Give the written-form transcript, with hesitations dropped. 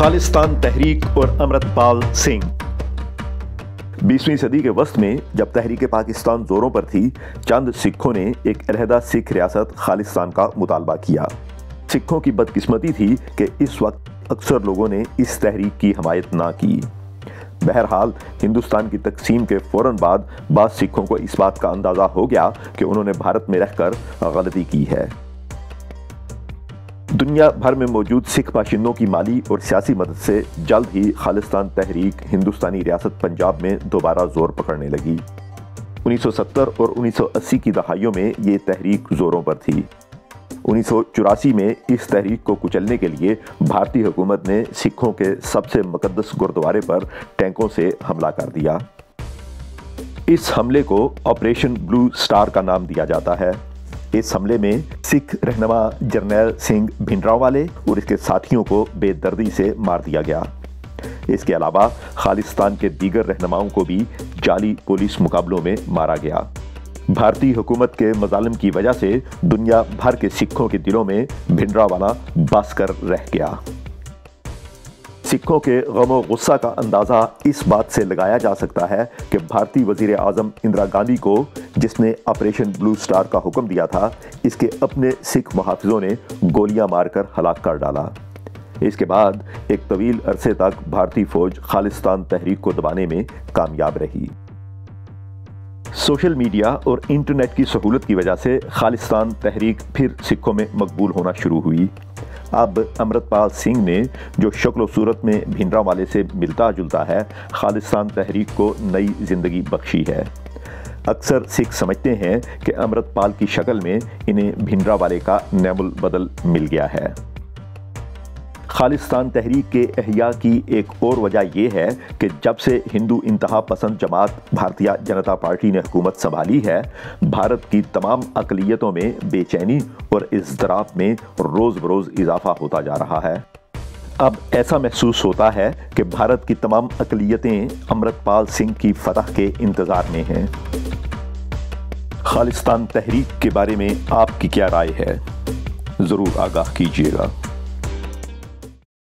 खालिस्तान तहरीक और अमृतपाल सिंह। 20वीं सदी के वस्त में जब तहरीक पाकिस्तान जोरों पर थी, चंद सिखों ने एक अलहदा सिख रियासत खालिस्तान का मुतालबा किया। सिखों की बदकिस्मती थी कि इस वक्त अक्सर लोगों ने इस तहरीक की हमायत ना की। बहरहाल हिंदुस्तान की तकसीम के फौरन बाद बाज़ सिखों को इस बात का अंदाज़ा हो गया कि उन्होंने भारत में रहकर गलती की है। दुनिया भर में मौजूद सिख बाशिंदों की माली और सियासी मदद से जल्द ही खालिस्तान तहरीक हिंदुस्तानी रियासत पंजाब में दोबारा जोर पकड़ने लगी। 1970 और 1980 की दहाइयों में ये तहरीक जोरों पर थी। 1984 में इस तहरीक को कुचलने के लिए भारतीय हुकूमत ने सिखों के सबसे मुकद्दस गुरुद्वारे पर टैंकों से हमला कर दिया। इस हमले को ऑपरेशन ब्लू स्टार का नाम दिया जाता है। इस हमले में सिख रहनुमा जरनैल सिंह भिंडरांवाले और इसके साथियों को बेदर्दी से मार दिया गया। इसके अलावा खालिस्तान के दीगर रहनुमाओं को भी जाली पुलिस मुकाबलों में मारा गया। भारतीय हुकूमत के मजालिम की वजह से दुनिया भर के सिखों के दिलों में भिंडरांवाला बस कर रह गया। सिखों के गम गुस्सा का अंदाज़ा इस बात से लगाया जा सकता है कि भारतीय वज़ीर आज़म इंदिरा गांधी को, जिसने ऑपरेशन ब्लू स्टार का हुक्म दिया था, इसके अपने सिख मुहाफ़िज़ों ने गोलियां मारकर हलाक कर डाला। इसके बाद एक तवील अरसे तक भारतीय फ़ौज खालिस्तान तहरीक को दबाने में कामयाब रही। सोशल मीडिया और इंटरनेट की सहूलत की वजह से खालिस्तान तहरीक फिर सिखों में मकबूल होना शुरू हुई। अब अमृतपाल सिंह ने, जो शक्ल सूरत में भिंडरांवाले से मिलता जुलता है, खालिस्तान तहरीक को नई जिंदगी बख्शी है। अक्सर सिख समझते हैं कि अमृतपाल की शक्ल में इन्हें भिंडरांवाले का नैमुल बदल मिल गया है। खालिस्तान तहरीक के एहया की एक और वजह यह है कि जब से हिंदू इंतहा पसंद जमात भारतीय जनता पार्टी ने हुकूमत संभाली है, भारत की तमाम अक़लियतों में बेचैनी और इज़्तिराब में रोज़ बरोज़ इजाफा होता जा रहा है। अब ऐसा महसूस होता है कि भारत की तमाम अक़लियतें अमृतपाल सिंह की फतह के इंतज़ार में हैं। खालिस्तान तहरीक के बारे में आपकी क्या राय है? ज़रूर आगाह कीजिएगा।